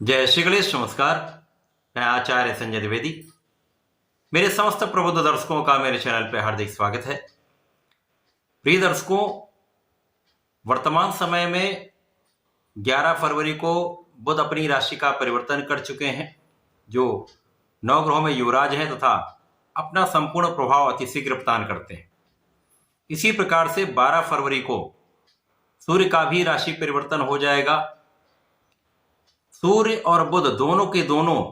जय श्री गणेश। नमस्कार। मैं आचार्य संजय द्विवेदी। मेरे समस्त प्रबुद्ध दर्शकों का मेरे चैनल पर हार्दिक स्वागत है। प्रिय दर्शकों, वर्तमान समय में 11 फरवरी को बुध अपनी राशि का परिवर्तन कर चुके हैं, जो 9 ग्रहों में युवराज हैं तथा अपना संपूर्ण प्रभाव अतिशीघ्र प्रदान करते हैं। इसी प्रकार से 12 फरवरी को सूर्य का भी राशि परिवर्तन हो जाएगा। सूर्य और बुध दोनों के दोनों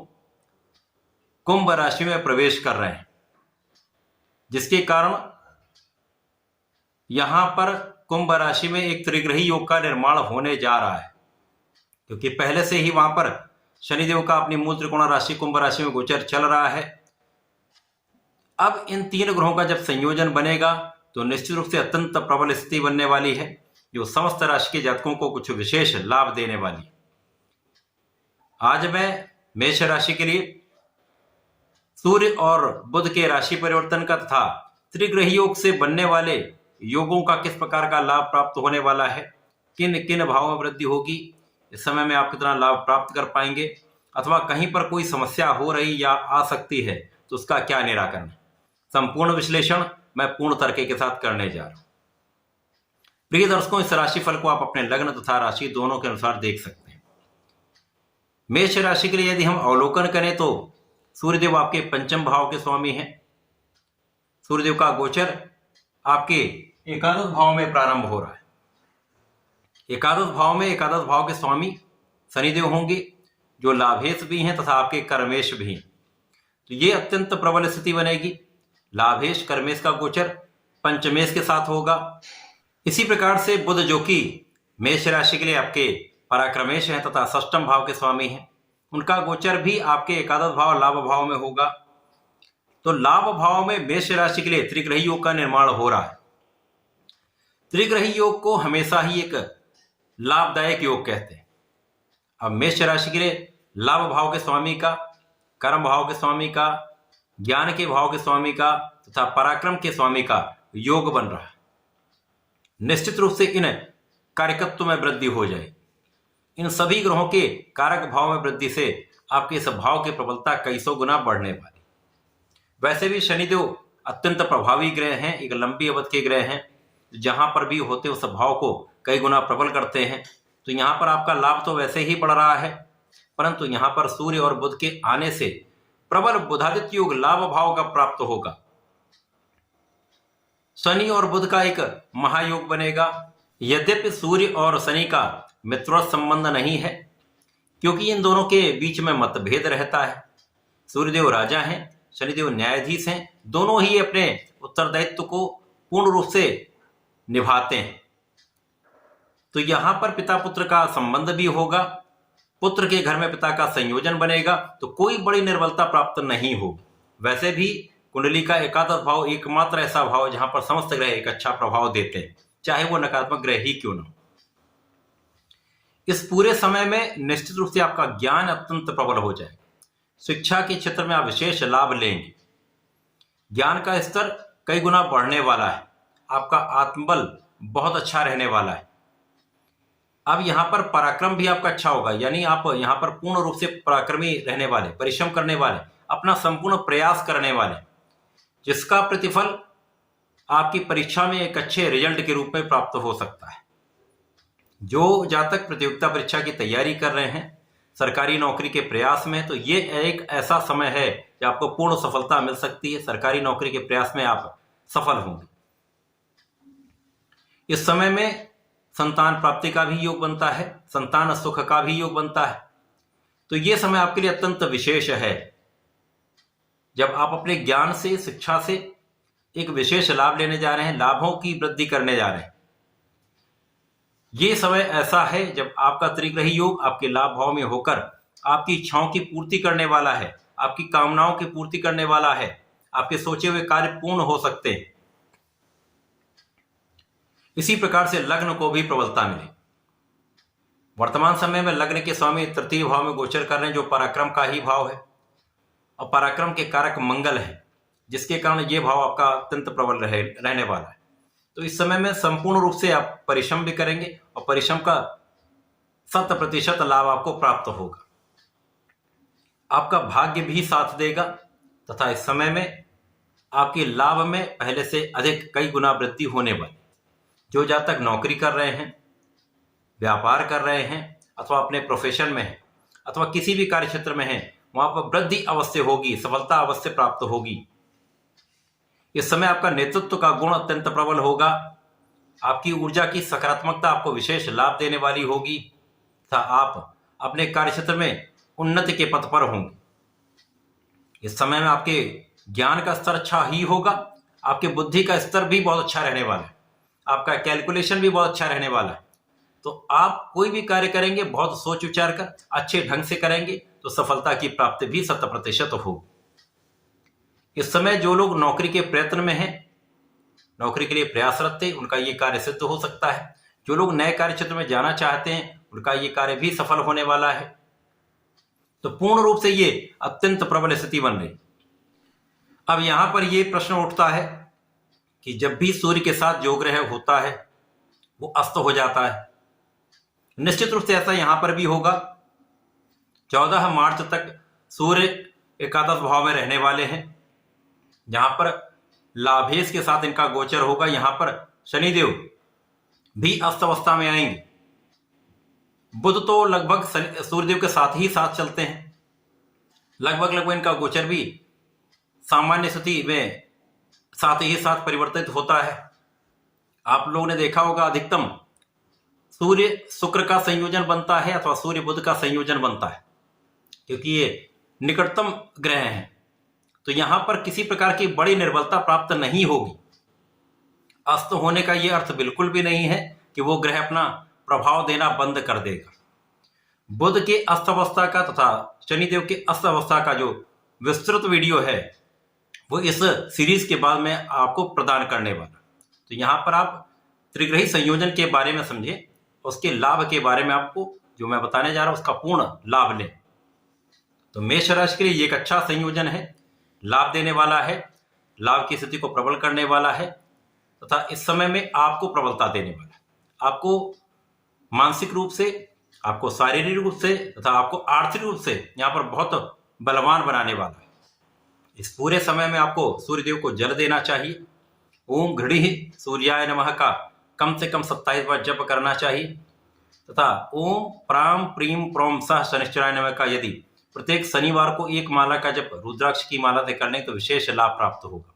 कुंभ राशि में प्रवेश कर रहे हैं, जिसके कारण यहां पर कुंभ राशि में एक त्रिग्रही योग का निर्माण होने जा रहा है, क्योंकि पहले से ही वहां पर शनिदेव का अपनी मूल त्रिकोण राशि कुंभ राशि में गोचर चल रहा है। अब इन तीन ग्रहों का जब संयोजन बनेगा तो निश्चित रूप से अत्यंत प्रबल स्थिति बनने वाली है, जो समस्त राशि के जातकों को कुछ विशेष लाभ देने वाली है। आज मैं मेष राशि के लिए सूर्य और बुध के राशि परिवर्तन का तथा त्रिग्रही योग से बनने वाले योगों का किस प्रकार का लाभ प्राप्त होने वाला है, किन किन भावों में वृद्धि होगी, इस समय में आप कितना लाभ प्राप्त कर पाएंगे, अथवा कहीं पर कोई समस्या हो रही या आ सकती है तो उसका क्या निराकरण, संपूर्ण विश्लेषण मैं पूर्ण तर्क के साथ करने जा रहा हूं। प्रिय दर्शकों, इस राशिफल को आप अपने लग्न तथा राशि दोनों के अनुसार देख सकते हैं। मेष राशि के लिए यदि हम अवलोकन करें तो सूर्यदेव आपके पंचम भाव के स्वामी हैं। सूर्यदेव का गोचर आपके एकादश भाव में प्रारंभ हो रहा है। एकादश भाव में एकादश भाव के स्वामी शनिदेव होंगे, जो लाभेश भी हैं तथा आपके कर्मेश भी हैं। तो ये अत्यंत प्रबल स्थिति बनेगी। लाभेश कर्मेश का गोचर पंचमेश के साथ होगा। इसी प्रकार से बुध, जो कि मेष राशि के लिए आपके पराक्रमेश हैं तथा षष्ठम भाव के स्वामी हैं, उनका गोचर भी आपके एकादश भाव लाभ भाव में होगा। तो लाभ भाव में मेष राशि के लिए त्रिग्रही योग का निर्माण हो रहा है। त्रिग्रही योग को हमेशा ही एक लाभदायक योग कहते हैं। अब मेष राशि के लिए लाभ भाव के स्वामी का, कर्म भाव के स्वामी का, ज्ञान के भाव के स्वामी का तथा पराक्रम के स्वामी का योग बन रहा है। निश्चित रूप से इन कारकत्व में वृद्धि हो जाए। इन सभी ग्रहों के कारक भाव में वृद्धि से आपके इस भाव की प्रबलता कई सौ गुना बढ़ने वाली। वैसे भी शनिदेव अत्यंत प्रभावी ग्रह हैं, एक लंबी अवधि के ग्रह हैं, जहां पर भी होते उस भाव को कई गुना प्रबल करते हैं। तो यहां पर आपका लाभ तो वैसे ही बढ़ रहा है, परंतु यहां पर सूर्य और बुध के आने से प्रबल बुधादित्य योग लाभ भाव का प्राप्त होगा। शनि और बुध का एक महायोग बनेगा। यद्यपि सूर्य और शनि का मित्रवत संबंध नहीं है, क्योंकि इन दोनों के बीच में मतभेद रहता है। सूर्यदेव राजा हैं, शनिदेव न्यायाधीश हैं। दोनों ही अपने उत्तरदायित्व को पूर्ण रूप से निभाते हैं। तो यहां पर पिता पुत्र का संबंध भी होगा। पुत्र के घर में पिता का संयोजन बनेगा तो कोई बड़ी निर्बलता प्राप्त नहीं होगी। वैसे भी कुंडली का एकादश भाव एकमात्र ऐसा भाव जहां पर समस्त ग्रह एक अच्छा प्रभाव देते हैं, चाहे वो नकारात्मक ग्रह ही क्यों न हो। इस पूरे समय में निश्चित रूप से आपका ज्ञान अत्यंत प्रबल हो जाएगा। शिक्षा के क्षेत्र में आप विशेष लाभ लेंगे। ज्ञान का स्तर कई गुना बढ़ने वाला है। आपका आत्मबल बहुत अच्छा रहने वाला है। अब यहां पर पराक्रम भी आपका अच्छा होगा, यानी आप यहां पर पूर्ण रूप से पराक्रमी रहने वाले, परिश्रम करने वाले, अपना संपूर्ण प्रयास करने वाले, जिसका प्रतिफल आपकी परीक्षा में एक अच्छे रिजल्ट के रूप में प्राप्त हो सकता है। जो जातक प्रतियोगिता परीक्षा की तैयारी कर रहे हैं, सरकारी नौकरी के प्रयास में, तो ये एक ऐसा समय है कि आपको पूर्ण सफलता मिल सकती है। सरकारी नौकरी के प्रयास में आप सफल होंगे। इस समय में संतान प्राप्ति का भी योग बनता है, संतान सुख का भी योग बनता है। तो ये समय आपके लिए अत्यंत विशेष है, जब आप अपने ज्ञान से, शिक्षा से एक विशेष लाभ लेने जा रहे हैं, लाभों की वृद्धि करने जा रहे हैं। ये समय ऐसा है जब आपका त्रिग्रही योग आपके लाभ भाव में होकर आपकी इच्छाओं की पूर्ति करने वाला है, आपकी कामनाओं की पूर्ति करने वाला है। आपके सोचे हुए कार्य पूर्ण हो सकते हैं। इसी प्रकार से लग्न को भी प्रबलता मिले। वर्तमान समय में लग्न के स्वामी तृतीय भाव में गोचर कर रहे हैं, जो पराक्रम का ही भाव है और पराक्रम के कारक मंगल है, जिसके कारण ये भाव आपका अत्यंत प्रबल रहने वाला है। तो इस समय में संपूर्ण रूप से आप परिश्रम भी करेंगे और परिश्रम का 100% लाभ आपको प्राप्त होगा। आपका भाग्य भी साथ देगा तथा इस समय में आपके लाभ में पहले से अधिक कई गुना वृद्धि होने वाली। जो जातक नौकरी कर रहे हैं, व्यापार कर रहे हैं अथवा अपने प्रोफेशन में हैं अथवा किसी भी कार्य क्षेत्र में हैं, वहां पर वृद्धि अवश्य होगी, सफलता अवश्य प्राप्त होगी। इस समय आपका नेतृत्व का गुण अत्यंत प्रबल होगा। आपकी ऊर्जा की सकारात्मकता आपको विशेष लाभ देने वाली होगी तथा आप अपने कार्य क्षेत्र में उन्नति के पथ पर होंगे। इस समय में आपके ज्ञान का स्तर अच्छा ही होगा, आपके बुद्धि का स्तर भी बहुत अच्छा रहने वाला है, आपका कैलकुलेशन भी बहुत अच्छा रहने वाला है। तो आप कोई भी कार्य करेंगे बहुत सोच विचार कर अच्छे ढंग से करेंगे तो सफलता की प्राप्ति भी 100% होगी। इस समय जो लोग नौकरी के प्रयत्न में हैं, नौकरी के लिए प्रयासरत थे, उनका ये कार्य सिद्ध हो सकता है। जो लोग नए कार्य क्षेत्र में जाना चाहते हैं, उनका ये कार्य भी सफल होने वाला है। तो पूर्ण रूप से ये अत्यंत प्रबल स्थिति बन रही। अब यहां पर यह प्रश्न उठता है कि जब भी सूर्य के साथ जो ग्रह होता है वो अस्त हो जाता है। निश्चित रूप से ऐसा यहां पर भी होगा। 14 मार्च तक सूर्य एकादश भाव में रहने वाले हैं, जहां पर लाभेश के साथ इनका गोचर होगा। यहां पर शनिदेव भी अस्त अवस्था में आएंगे। बुध तो लगभग सूर्यदेव के साथ ही साथ चलते हैं, लगभग इनका गोचर भी सामान्य स्थिति में साथ ही साथ परिवर्तित होता है। आप लोगों ने देखा होगा अधिकतम सूर्य शुक्र का संयोजन बनता है अथवा सूर्य बुध का संयोजन बनता है, क्योंकि ये निकटतम ग्रह हैं। तो यहां पर किसी प्रकार की बड़ी निर्बलता प्राप्त नहीं होगी। अस्त होने का यह अर्थ बिल्कुल भी नहीं है कि वो ग्रह अपना प्रभाव देना बंद कर देगा। बुध के अस्त अवस्था का तथा शनिदेव के अस्त अवस्था का जो विस्तृत वीडियो है वो इस सीरीज के बाद में आपको प्रदान करने वाला। तो यहाँ पर आप त्रिग्रही संयोजन के बारे में समझे, उसके लाभ के बारे में आपको जो मैं बताने जा रहा हूं उसका पूर्ण लाभ लें। तो मेष राशि के लिए ये एक अच्छा संयोजन है, लाभ देने वाला है, लाभ की स्थिति को प्रबल करने वाला है तथा इस समय में आपको प्रबलता देने वाला है। आपको मानसिक रूप से, आपको शारीरिक रूप से तथा आपको आर्थिक रूप से यहाँ पर बहुत बलवान बनाने वाला है। इस पूरे समय में आपको सूर्यदेव को जल देना चाहिए। ओम घृणी सूर्याय नमः का कम से कम 27 बार जप करना चाहिए तथा ओम प्राम प्रीम प्रोम सह शनिश्चराय नमः का यदि प्रत्येक शनिवार को एक माला का जप रुद्राक्ष की माला से कर लें तो विशेष लाभ प्राप्त होगा।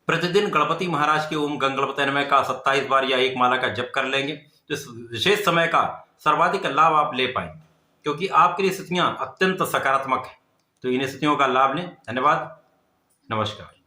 प्रतिदिन गणपति महाराज के ओम गंगणपतये नमः का 27 बार या एक माला का जप कर लेंगे तो इस विशेष समय का सर्वाधिक लाभ आप ले पाएंगे, क्योंकि आपके लिए स्थितियां अत्यंत सकारात्मक है। तो इन स्थितियों का लाभ लें। धन्यवाद, नमस्कार।